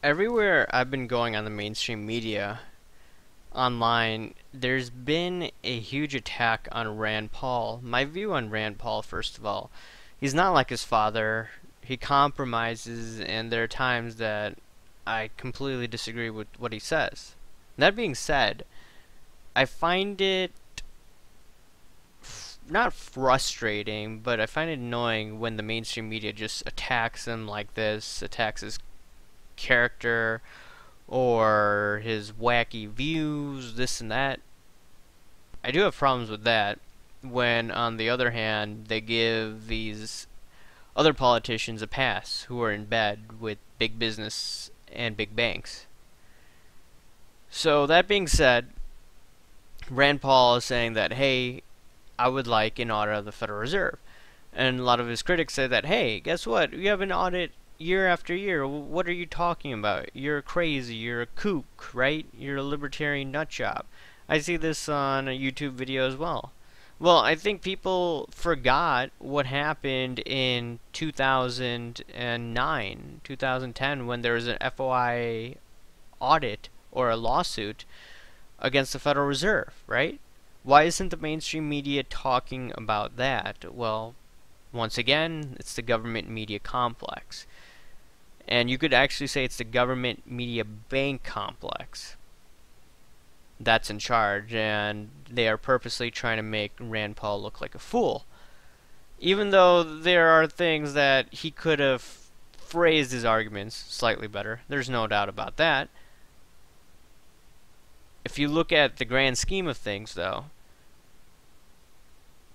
Everywhere I've been going on the mainstream media online, there's been a huge attack on Rand Paul. My view on Rand Paul, first of all, he's not like his father. He compromises, and there are times that I completely disagree with what he says. That being said, I find it not frustrating, but I find it annoying when the mainstream media just attacks him like this, attacks his character or his wacky views, this and that. I do have problems with that when, on the other hand, they give these other politicians a pass who are in bed with big business and big banks. So, that being said, Rand Paul is saying that, hey, I would like an audit of the Federal Reserve. And a lot of his critics say that, hey, guess what? You have an audit year after year. What are you talking about? You're crazy. You're a kook, right? You're a libertarian nutjob. I see this on a YouTube video as well. Well, I think people forgot what happened in 2009, 2010, when there was an FOI audit or a lawsuit against the Federal Reserve, right? Why isn't the mainstream media talking about that? Well, once again, it's the government media complex. And you could actually say it's the government media bank complex that's in charge, and they are purposely trying to make Rand Paul look like a fool. Even though there are things that he could have phrased his arguments slightly better, there's no doubt about that. If you look at the grand scheme of things, though,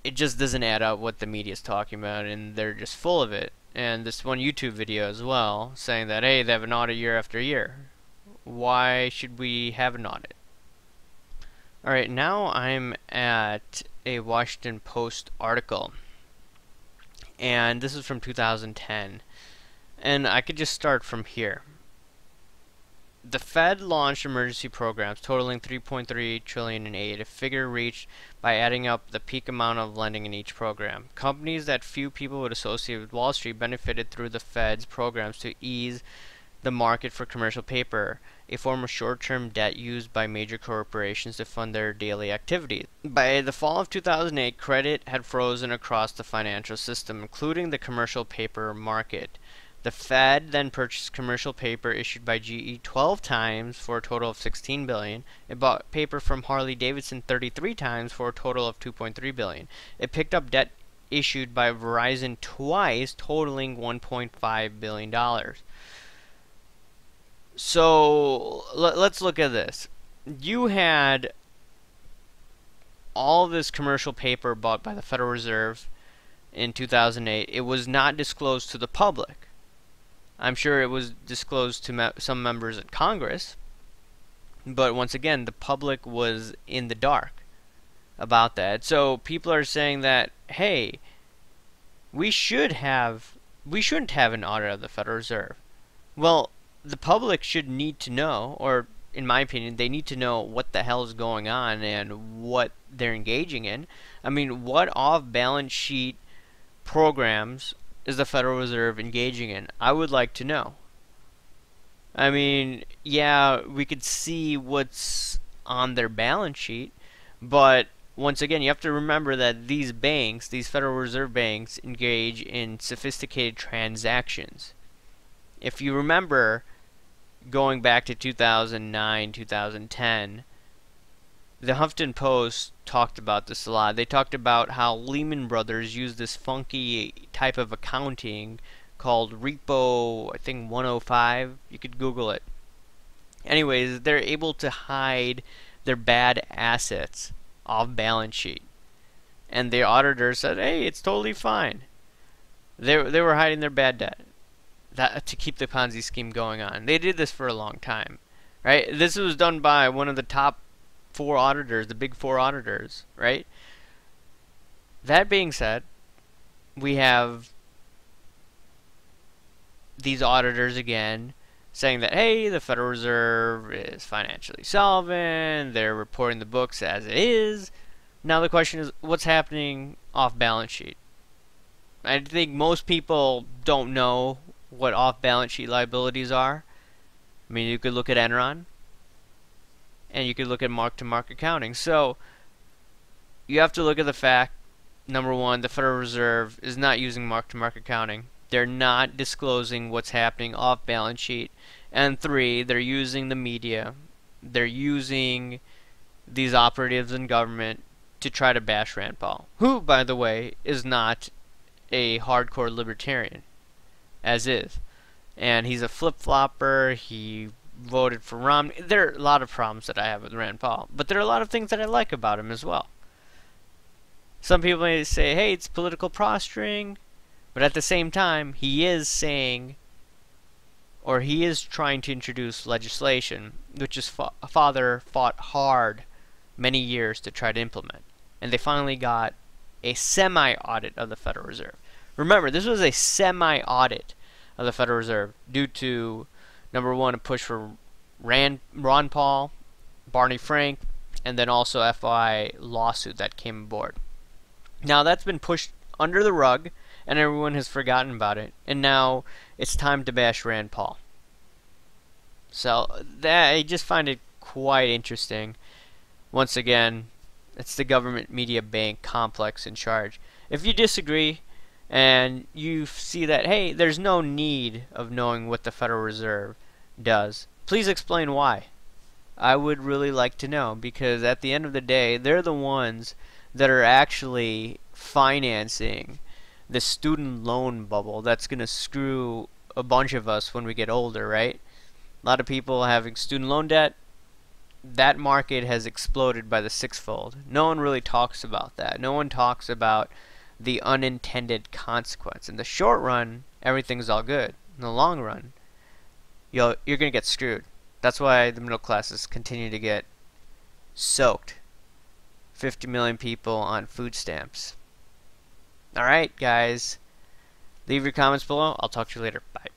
it just doesn't add up what the media is talking about, and they're just full of it. And this one YouTube video as well, saying that, hey, they have an audit year after year. Why should we have an audit? Alright, now I'm at a Washington Post article, and this is from 2010, and I could just start from here. The Fed launched emergency programs totaling $3.3 trillion in aid, a figure reached by adding up the peak amount of lending in each program. Companies that few people would associate with Wall Street benefited through the Fed's programs to ease the market for commercial paper, a form of short-term debt used by major corporations to fund their daily activities. By the fall of 2008, credit had frozen across the financial system, including the commercial paper market. The Fed then purchased commercial paper issued by GE 12 times for a total of $16 billion. It bought paper from Harley-Davidson 33 times for a total of $2.3 billion. It picked up debt issued by Verizon twice, totaling $1.5 billion. So let's look at this. You had all this commercial paper bought by the Federal Reserve in 2008. It was not disclosed to the public. I'm sure it was disclosed to some members in Congress, but once again, the public was in the dark about that. So people are saying that, hey, we shouldn't have an audit of the Federal Reserve. Well, the public should need to know, or in my opinion, they need to know what the hell is going on and what they're engaging in. I mean, what off-balance sheet programs is the Federal Reserve engaging in? I would like to know. I mean, yeah, we could see what's on their balance sheet, but once again, you have to remember that these banks, these Federal Reserve banks, engage in sophisticated transactions. If you remember, going back to 2009, 2010, the Huffington Post talked about this a lot. They talked about how Lehman Brothers used this funky type of accounting called Repo, I think 105. You could Google it. Anyways, they're able to hide their bad assets off balance sheet. And the auditor said, hey, it's totally fine. They were hiding their bad debt to keep the Ponzi scheme going on. They did this for a long time, right? This was done by one of the top 4 auditors, the big 4 auditors, right? That being said, we have these auditors again saying that, hey, the Federal Reserve is financially solvent, they're reporting the books as it is. Now the question is, what's happening off balance sheet? I think most people don't know what off balance sheet liabilities are. I mean, you could look at Enron, and you could look at mark-to-market accounting. So you have to look at the fact, number one, the Federal Reserve is not using mark-to-market accounting. They're not disclosing what's happening off balance sheet. And three, they're using the media. They're using these operatives in government to try to bash Rand Paul, who, by the way, is not a hardcore libertarian, as is. And he's a flip-flopper. He voted for Romney. There are a lot of problems that I have with Rand Paul, but there are a lot of things that I like about him as well. Some people may say, hey, it's political posturing, but at the same time, he is saying, or he is trying to introduce legislation, which his father fought hard many years to try to implement. And they finally got a semi-audit of the Federal Reserve. Remember, this was a semi-audit of the Federal Reserve due to, number one, a push for Ron Paul, Barney Frank, and then also FOI lawsuit that came aboard. Now that's been pushed under the rug, and everyone has forgotten about it. And now it's time to bash Rand Paul. So that, I just find it quite interesting. Once again, it's the government media bank complex in charge. If you disagree and you see that, hey, there's no need of knowing what the Federal Reserve does, please explain why. I would really like to know, because at the end of the day, they're the ones that are actually financing the student loan bubble that's going to screw a bunch of us when we get older, right? A lot of people having student loan debt. That market has exploded by the sixfold. No one really talks about that. No one talks about the unintended consequence. In the short run, everything's all good. In the long run, you're going to get screwed. That's why the middle classes continue to get soaked. 50 million people on food stamps. Alright, guys. Leave your comments below. I'll talk to you later. Bye.